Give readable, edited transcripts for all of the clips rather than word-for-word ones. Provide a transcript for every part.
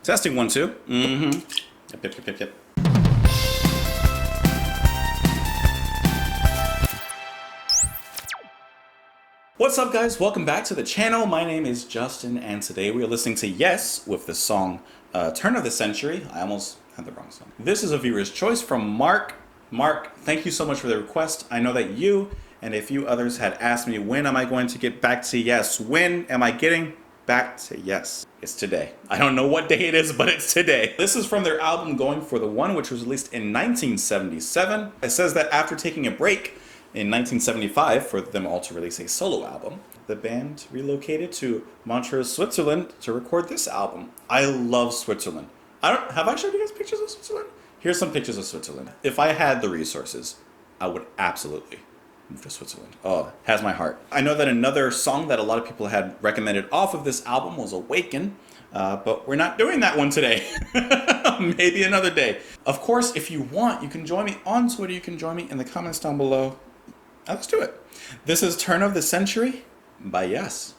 Testing 1, 2. Mm-hmm. Yep. What's up, guys? Welcome back to the channel. My name is Justin, and today we are listening to Yes with the song Turn of the Century. I almost had the wrong song. This is a viewer's choice from Mark. Mark, thank you so much for the request. I know that you and a few others had asked me, when am I going to get back to Yes? When am I getting back to Yes? It's today. I don't know what day it is, but it's today. This is from their album Going for the One, which was released in 1977. It says that after taking a break in 1975 for them all to release a solo album, the band relocated to Montreux, Switzerland to record this album. I love Switzerland. Have I showed you guys pictures of Switzerland? Here's some pictures of Switzerland. If I had the resources, I would absolutely move to Switzerland. Oh, has my heart. I know that another song that a lot of people had recommended off of this album was Awaken, but we're not doing that one today. Maybe another day. Of course, if you want, you can join me on Twitter. You can join me in the comments down below. Let's do it. This is Turn of the Century by Yes.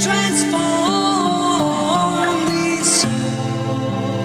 Transform me soul.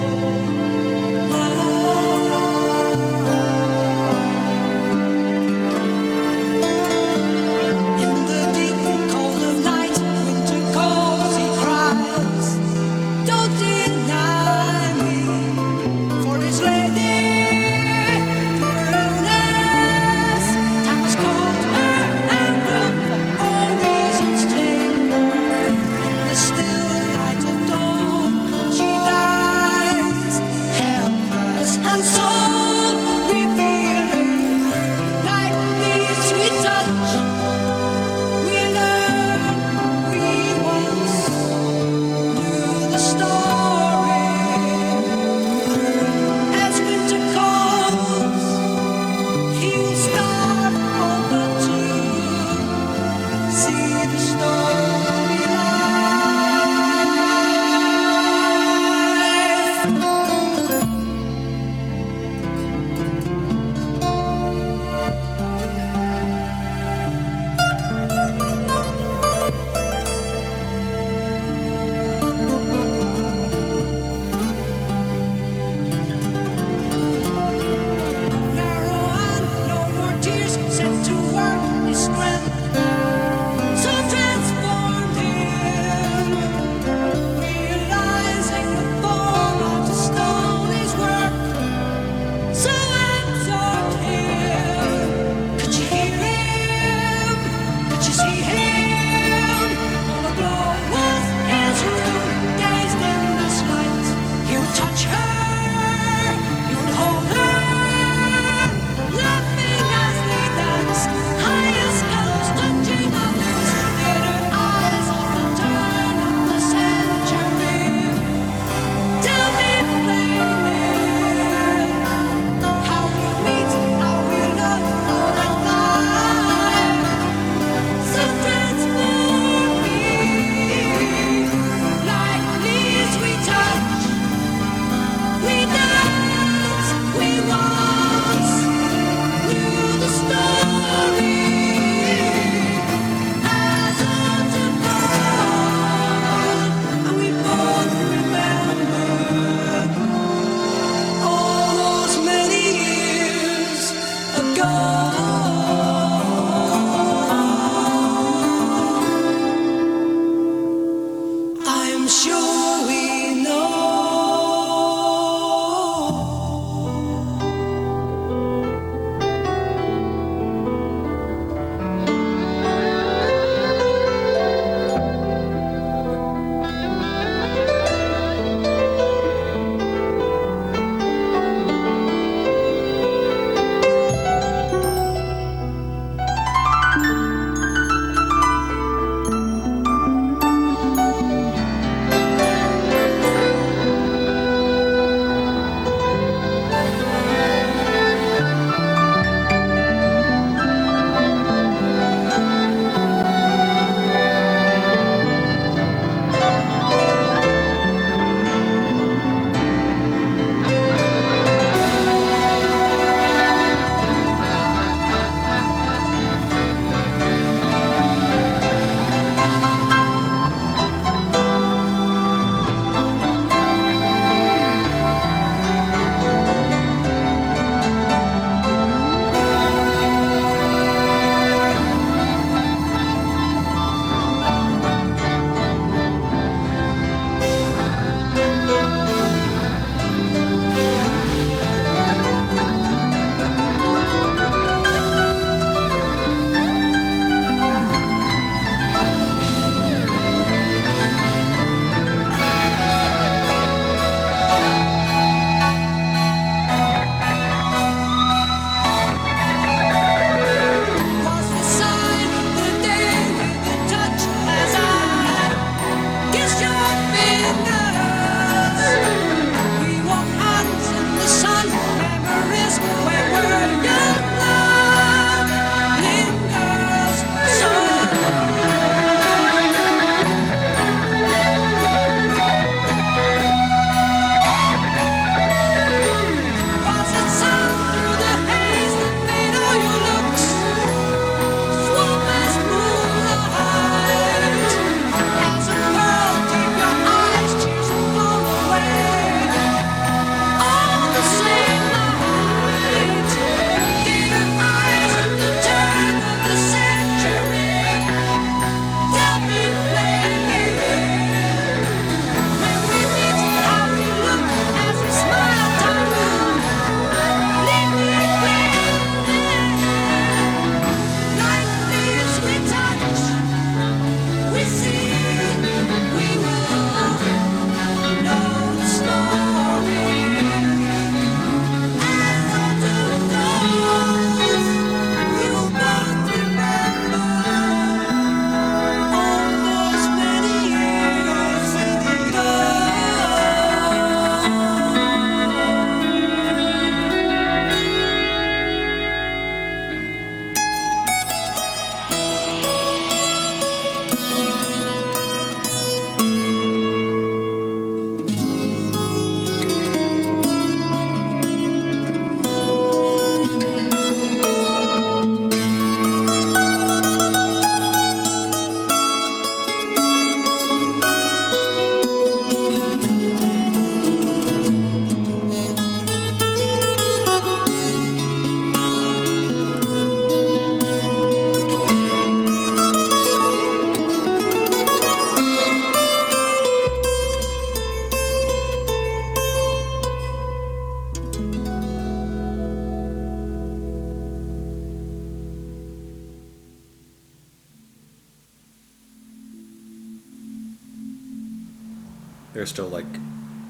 There's still like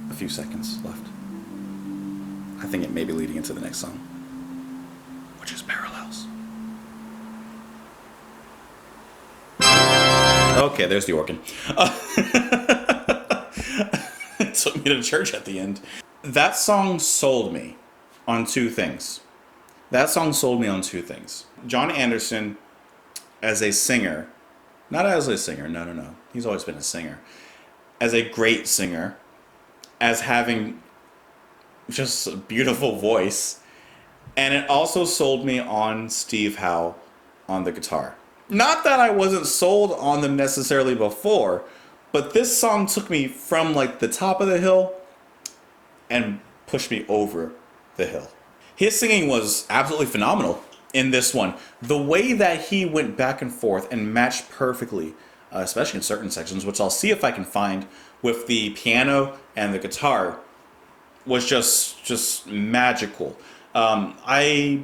a few seconds left. I think it may be leading into the next song, which is Parallels. Okay, there's the organ. It took me to church at the end. That song sold me on two things. John Anderson as a singer, not as a singer, no. He's always been a singer. As a great singer, as having just a beautiful voice. And it also sold me on Steve Howe on the guitar. Not that I wasn't sold on them necessarily before, but this song took me from like the top of the hill and pushed me over the hill. His singing was absolutely phenomenal in this one. The way that he went back and forth and matched perfectly, especially in certain sections, which I'll see if I can find, with the piano and the guitar, was just magical. I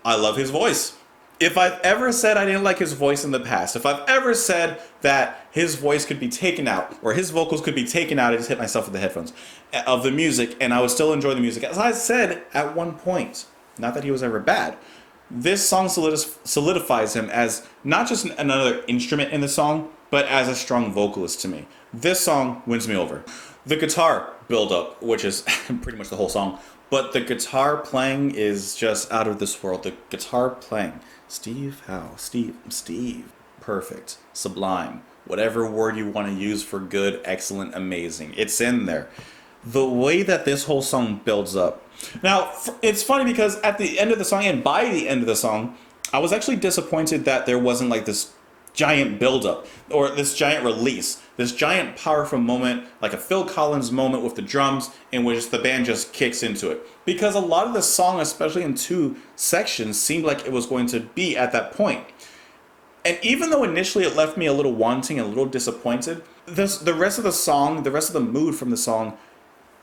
love his voice. If I've ever said I didn't like his voice in the past, if I've ever said that his voice could be taken out, or his vocals could be taken out, I just hit myself with the headphones, of the music, and I would still enjoy the music. As I said at one point, not that he was ever bad, this song solidifies him as not just another instrument in the song, but as a strong vocalist to me. This song wins me over. The guitar build-up, which is pretty much the whole song, but the guitar playing is just out of this world. The guitar playing, Steve Howe, Steve, perfect, sublime, whatever word you want to use for good, excellent, amazing. It's in there. The way that this whole song builds up. Now, it's funny because at the end of the song, and by the end of the song, I was actually disappointed that there wasn't like this giant build-up or this giant release, this giant powerful moment, like a Phil Collins moment with the drums in which the band just kicks into it. Because a lot of the song, especially in two sections, seemed like it was going to be at that point. And even though initially it left me a little wanting and a little disappointed, the rest of the song, the rest of the mood from the song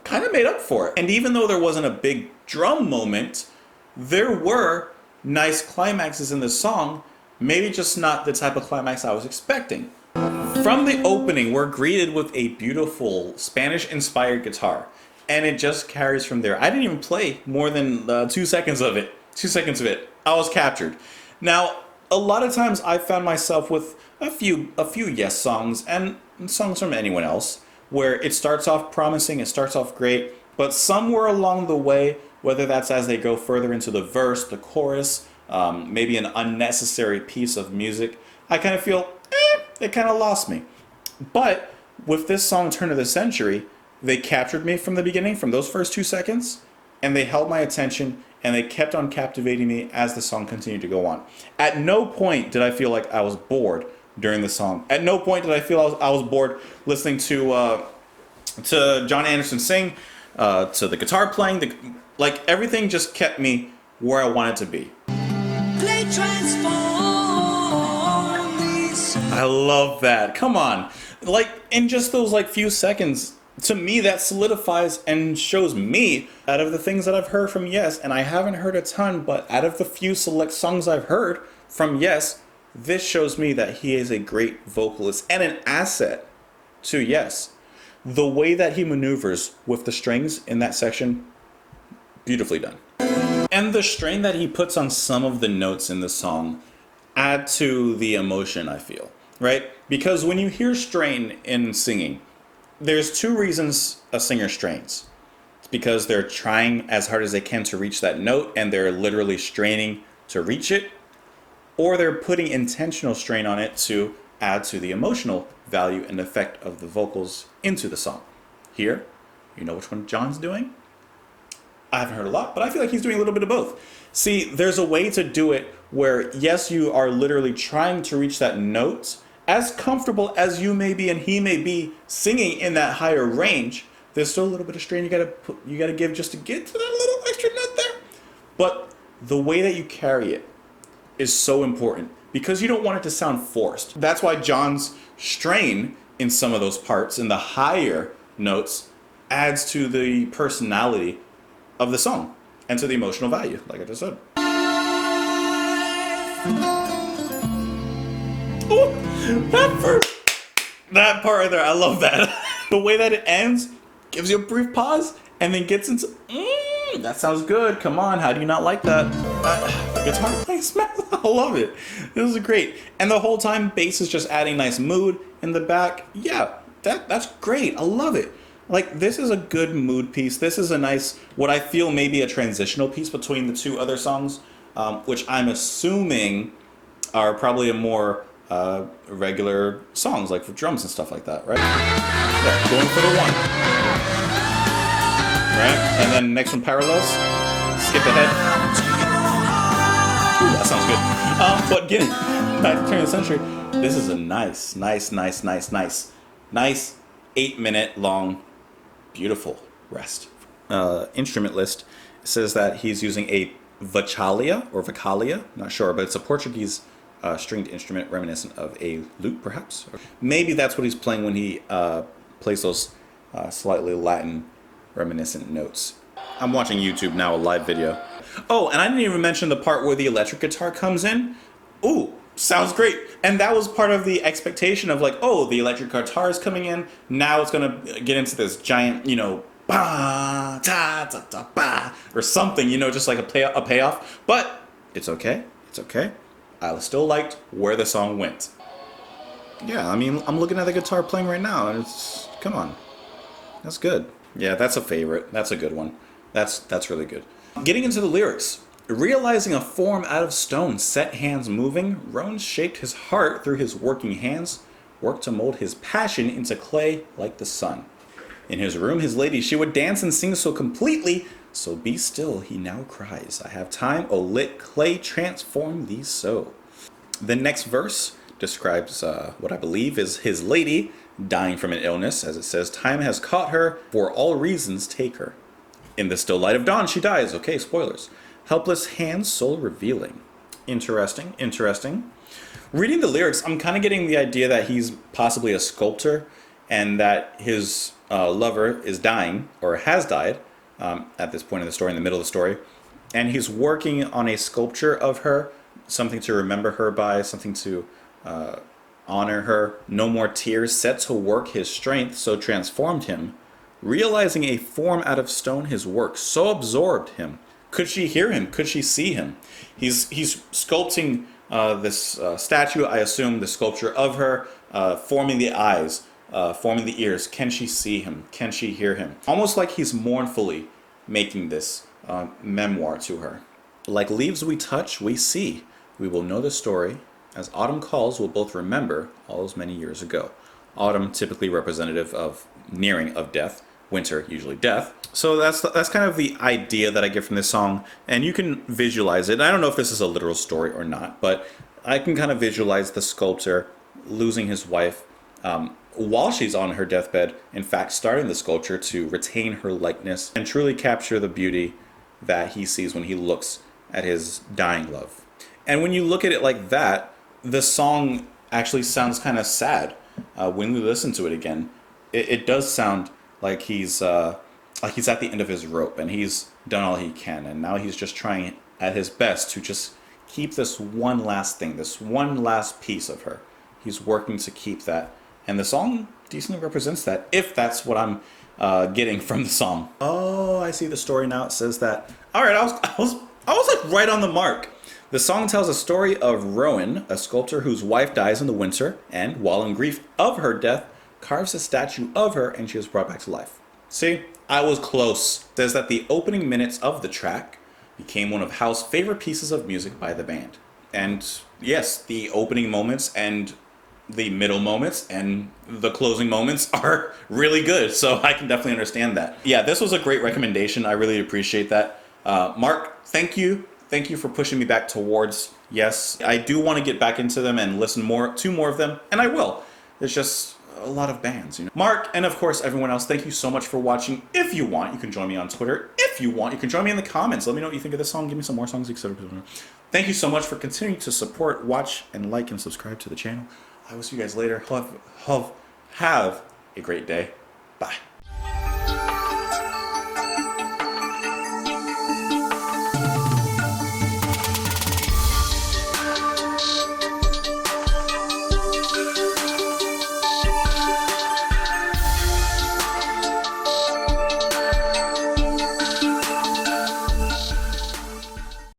kind of made up for it. And even though there wasn't a big drum moment, there were nice climaxes in the song, maybe just not the type of climax I was expecting. From the opening, we're greeted with a beautiful Spanish-inspired guitar, and it just carries from there. I didn't even play more than 2 seconds of it. 2 seconds of it. I was captured. Now, a lot of times I found myself with a few Yes songs and songs from anyone else, where it starts off promising, it starts off great, but somewhere along the way, whether that's as they go further into the verse, the chorus, maybe an unnecessary piece of music, I kind of feel, it kind of lost me. But with this song, Turn of the Century, they captured me from the beginning, from those first 2 seconds, and they held my attention, and they kept on captivating me as the song continued to go on. At no point did I feel like I was bored during the song. At no point did I feel I was bored listening to John Anderson sing, to the guitar playing. Like, everything just kept me where I wanted to be. I love that. Come on. Like, in just those few seconds, to me that solidifies and shows me, out of the things that I've heard from Yes, and I haven't heard a ton, but out of the few select songs I've heard from Yes, this shows me that he is a great vocalist and an asset to Yes. The way that he maneuvers with the strings in that section, beautifully done. And the strain that he puts on some of the notes in the song add to the emotion, I feel, right? Because when you hear strain in singing, there's two reasons a singer strains. It's because they're trying as hard as they can to reach that note and they're literally straining to reach it, or they're putting intentional strain on it to add to the emotional value and effect of the vocals into the song. Here, you know which one John's doing? I haven't heard a lot, but I feel like he's doing a little bit of both. See, there's a way to do it where, yes, you are literally trying to reach that note, as comfortable as you may be and he may be singing in that higher range, there's still a little bit of strain you gotta give just to get to that little extra note there. But the way that you carry it is so important because you don't want it to sound forced. That's why John's strain in some of those parts, in the higher notes, adds to the personality of the song and to the emotional value, like I just said. Oh, that part right there, I love that. the way that it ends gives you a brief pause and then gets into, that sounds good. Come on, how do you not like that? The guitar playing smells. I love it. This is great. And the whole time, bass is just adding nice mood in the back. Yeah, that's great. I love it. Like, this is a good mood piece. This is a nice, what I feel maybe a transitional piece between the two other songs, which I'm assuming are probably a more regular songs, like for drums and stuff like that, right? Yeah, going for the one. Right? And then next one, parallels. Skip ahead. Ooh, that sounds good. But getting back to turn of the century, this is a nice 8-minute long, beautiful rest. Instrument list says that he's using a vacalia, not sure, but it's a Portuguese stringed instrument reminiscent of a lute, perhaps. Maybe that's what he's playing when he plays those slightly Latin reminiscent notes. I'm watching YouTube now, a live video. Oh, and I didn't even mention the part where the electric guitar comes in. Ooh, sounds great. And that was part of the expectation of like, oh, the electric guitar is coming in. Now it's gonna get into this giant, you know, ba ta ta ta ba, or something, you know, just like a payoff. But it's okay. It's okay. I still liked where the song went. Yeah, I mean, I'm looking at the guitar playing right now, and it's, come on, that's good. Yeah, that's a favorite. That's a good one. That's really good. Getting into the lyrics. Realizing a form out of stone, set hands moving, Rowan shaped his heart through his working hands, worked to mold his passion into clay like the sun. In his room, his lady, she would dance and sing so completely, so be still, he now cries. I have time, oh lit clay, transform thee so. The next verse describes what I believe is his lady dying from an illness, as it says, time has caught her, for all reasons take her. In the still light of dawn, she dies. Okay, spoilers. Helpless hands, soul revealing. Interesting, interesting. Reading the lyrics, I'm kind of getting the idea that he's possibly a sculptor and that his lover is dying, or has died, at this point in the story, in the middle of the story. And he's working on a sculpture of her, something to remember her by, something to honor her. No more tears, set to work his strength, so transformed him. Realizing a form out of stone, his work so absorbed him. Could she hear him? Could she see him? He's sculpting this statue, I assume the sculpture of her, forming the eyes, forming the ears. Can she see him? Can she hear him? Almost like he's mournfully making this memoir to her. Like leaves we touch, we see. We will know the story. As autumn calls, we'll both remember all those many years ago. Autumn typically representative of nearing of death. Winter, usually death. So that's kind of the idea that I get from this song, and you can visualize it. I don't know if this is a literal story or not, but I can kind of visualize the sculptor losing his wife while she's on her deathbed, in fact starting the sculpture to retain her likeness and truly capture the beauty that he sees when he looks at his dying love. And when you look at it like that, the song actually sounds kind of sad when we listen to it again. It does sound like he's at the end of his rope, and he's done all he can, and now he's just trying at his best to just keep this one last thing, this one last piece of her. He's working to keep that, and the song decently represents that, if that's what I'm getting from the song. Oh, I see the story now. It says that. All right, I was like right on the mark. The song tells a story of Rowan, a sculptor whose wife dies in the winter, and while in grief of her death, carves a statue of her, and she is brought back to life. See, I was close. It says that the opening minutes of the track became one of Howe's favorite pieces of music by the band. And yes, the opening moments and the middle moments and the closing moments are really good, so I can definitely understand that. Yeah, this was a great recommendation. I really appreciate that. Mark, thank you. Thank you for pushing me back towards Yes. I do want to get back into them and listen to more of them, and I will. There's just a lot of bands, you know. Mark, and of course everyone else, thank you so much for watching. If you want, you can join me on Twitter. If you want, you can join me in the comments. Let me know what you think of this song. Give me some more songs, etc. Thank you so much for continuing to support, watch, and like and subscribe to the channel. I will see you guys later. Have a great day. Bye.